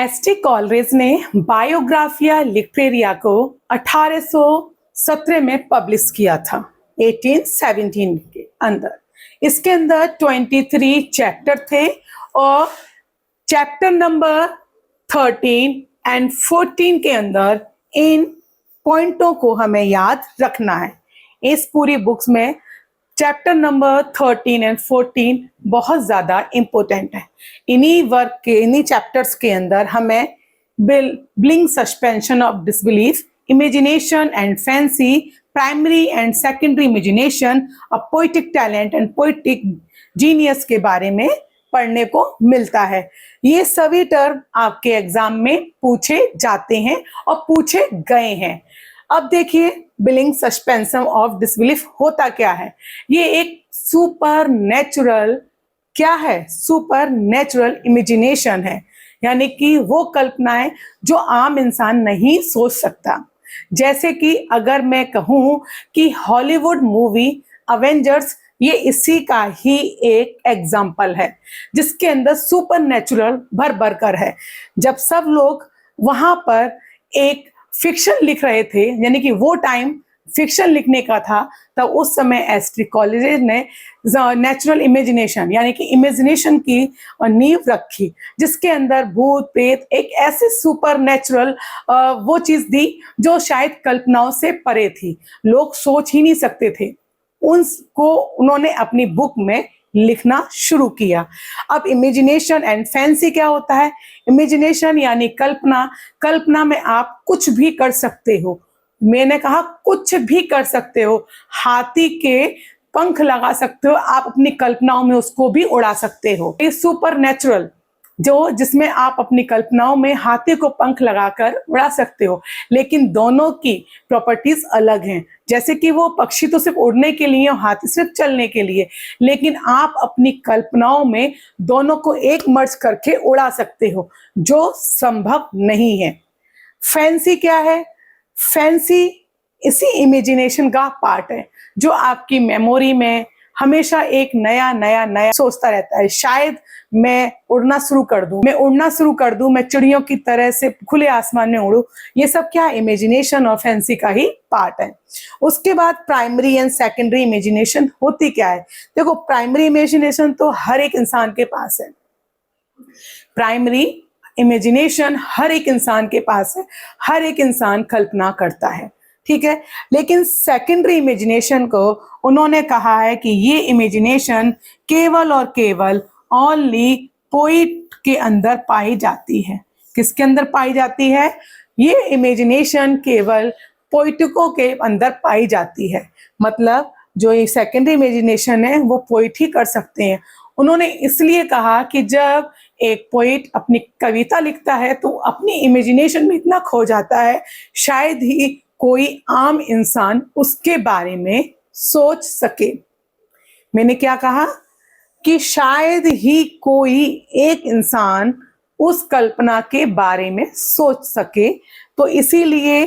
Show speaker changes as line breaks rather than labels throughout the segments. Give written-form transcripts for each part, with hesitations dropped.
ST Coleridge ने Biographia Literaria को 1817 में पब्लिश किया था, 1817 के अंदर। इसके अंदर 23 चैप्टर थे और चैप्टर नंबर 13 एंड 14 के अंदर इन पॉइंटों को हमें याद रखना है। इस पूरी बुक्स में चैप्टर नंबर 13 एंड 14 बहुत ज्यादा इंपॉर्टेंट है। इन्हीं चैप्टर्स के अंदर हमें bling suspension of disbelief, imagination and fancy, primary and secondary imagination, poetic talent and poetic genius के बारे में पढ़ने को मिलता है। ये सभी टर्म आपके एग्जाम में पूछे जाते हैं और पूछे गए हैं। अब देखिए, ब्लिंग सस्पेंशन ऑफ डिसबिलीफ होता क्या है। ये एक सुपर नेचुरल इमेजिनेशन है, यानी कि वो कल्पनाएं जो आम इंसान नहीं सोच सकता। जैसे कि अगर मैं कहूं कि हॉलीवुड मूवी अवेंजर्स ये इसी का ही एक एग्जाम्पल है, जिसके अंदर सुपर नेचुरल भर भर कर है। जब सब लोग वहां पर एक फिक्शन लिख रहे थे, यानी कि वो टाइम फिक्शन लिखने का था, तब उस समय एसटी कॉलेज ने नेचुरल इमेजिनेशन यानी कि इमेजिनेशन की नींव रखी, जिसके अंदर भूत प्रेत एक ऐसे सुपर नेचुरल वो चीज दी जो शायद कल्पनाओं से परे थी, लोग सोच ही नहीं सकते थे। उनको उन्होंने अपनी बुक में लिखना शुरू किया। अब इमेजिनेशन एंड फैंसी क्या होता है? इमेजिनेशन यानी कल्पना में आप कुछ भी कर सकते हो। मैंने कहा कुछ भी कर सकते हो, हाथी के पंख लगा सकते हो, आप अपनी कल्पनाओं में उसको भी उड़ा सकते हो। ये सुपर नेचुरल जिसमें आप अपनी कल्पनाओं में हाथी को पंख लगाकर उड़ा सकते हो, लेकिन दोनों की प्रॉपर्टीज अलग हैं। जैसे कि वो पक्षी तो सिर्फ उड़ने के लिए और हाथी सिर्फ चलने के लिए, लेकिन आप अपनी कल्पनाओं में दोनों को एक मर्ज करके उड़ा सकते हो, जो संभव नहीं है। फैंसी क्या है? फैंसी इसी इमेजिनेशन का पार्ट है, जो आपकी मेमोरी में हमेशा एक नया सोचता रहता है। शायद मैं उड़ना शुरू कर दूं, मैं चिड़ियों की तरह से खुले आसमान में उड़ूं। ये सब क्या है? इमेजिनेशन और फैंसी का ही पार्ट है। उसके बाद प्राइमरी एंड सेकेंडरी इमेजिनेशन होती क्या है? देखो, प्राइमरी इमेजिनेशन तो हर एक इंसान के पास है। प्राइमरी इमेजिनेशन हर एक इंसान के पास है, हर एक इंसान कल्पना करता है, ठीक है। लेकिन सेकेंडरी इमेजिनेशन को उन्होंने कहा है कि ये इमेजिनेशन केवल और केवल ओनली पोइट के अंदर पाई जाती है। किसके अंदर पाई जाती है? ये इमेजिनेशन केवल पोइटिकों के अंदर पाई जाती है। मतलब जो ये सेकेंडरी इमेजिनेशन है वो पोइट ही कर सकते हैं। उन्होंने इसलिए कहा कि जब एक पोइट अपनी कविता लिखता है तो अपनी इमेजिनेशन में इतना खो जाता है, शायद ही कोई आम इंसान उसके बारे में सोच सके। मैंने क्या कहा? कि शायद ही कोई एक इंसान उस कल्पना के बारे में सोच सके। तो इसीलिए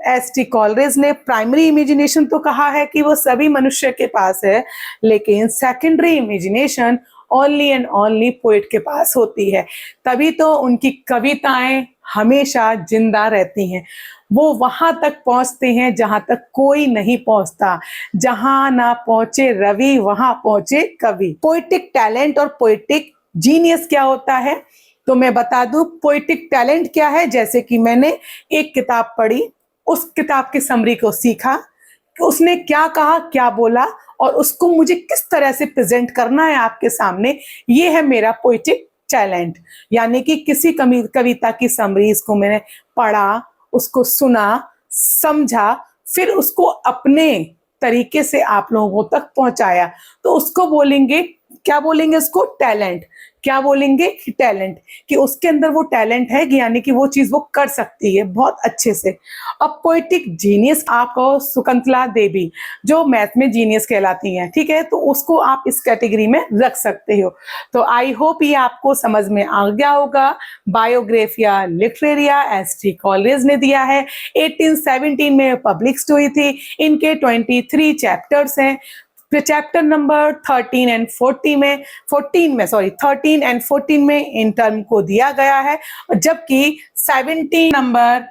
एसटी कॉलरेज ने प्राइमरी इमेजिनेशन तो कहा है कि वो सभी मनुष्य के पास है, लेकिन secondary imagination only and only poet के पास होती है। तभी तो उनकी कविताएं हमेशा जिंदा रहती हैं। वो वहां तक पहुंचते हैं जहां तक कोई नहीं पहुंचता। जहां ना पहुंचे रवि वहां पहुंचे कवि। पोएटिक टैलेंट और पोएटिक जीनियस क्या होता है? तो मैं बता दूं, पोएटिक टैलेंट क्या है। जैसे कि मैंने एक किताब पढ़ी, उस किताब की समरी को सीखा कि उसने क्या कहा, क्या बोला, और उसको मुझे किस तरह से प्रेजेंट करना है आपके सामने। ये है मेरा पोएटिक टैलेंट। यानी कि किसी कविता की समरीज को मैंने पढ़ा, उसको सुना, समझा, फिर उसको अपने तरीके से आप लोगों तक पहुंचाया, तो उसको बोलेंगे, क्या बोलेंगे उसको? टैलेंट। क्या बोलेंगे? कि टैलेंट, कि उसके अंदर वो टैलेंट है, यानी कि वो चीज वो कर सकती है बहुत अच्छे से। अब पोएटिक जीनियस आपको शकुंतला देवी जो मैथ में जीनियस कहलाती हैं, ठीक है, तो उसको आप इस कैटेगरी में रख सकते हो। तो आई होप ये आपको समझ में आ गया होगा। बायोग्राफिया लिटरेरिया एसटी कॉलरेज ने दिया है, 1817 में पब्लिश हुई थी। इनके 23 चैप्टर्स हैं। फिर चैप्टर नंबर 13 एंड 14 में इन टर्म को दिया गया है, और जबकि 17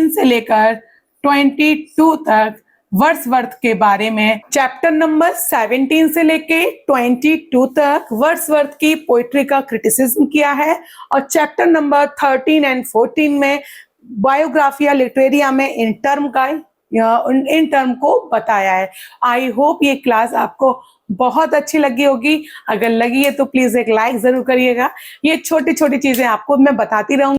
से लेकर 22 तक वर्ड्सवर्थ के बारे में, चैप्टर नंबर 17 से लेके 22 तक वर्ड्सवर्थ की पोइट्री का क्रिटिसिज्म किया है, और चैप्टर नंबर 13 एंड 14 में बायोग्राफिया लिटरेरिया में इन टर्म को बताया है। आई होप ये क्लास आपको बहुत अच्छी लगी होगी। अगर लगी है तो प्लीज एक लाइक जरूर करिएगा। ये छोटी छोटी चीजें आपको मैं बताती रहूंगी।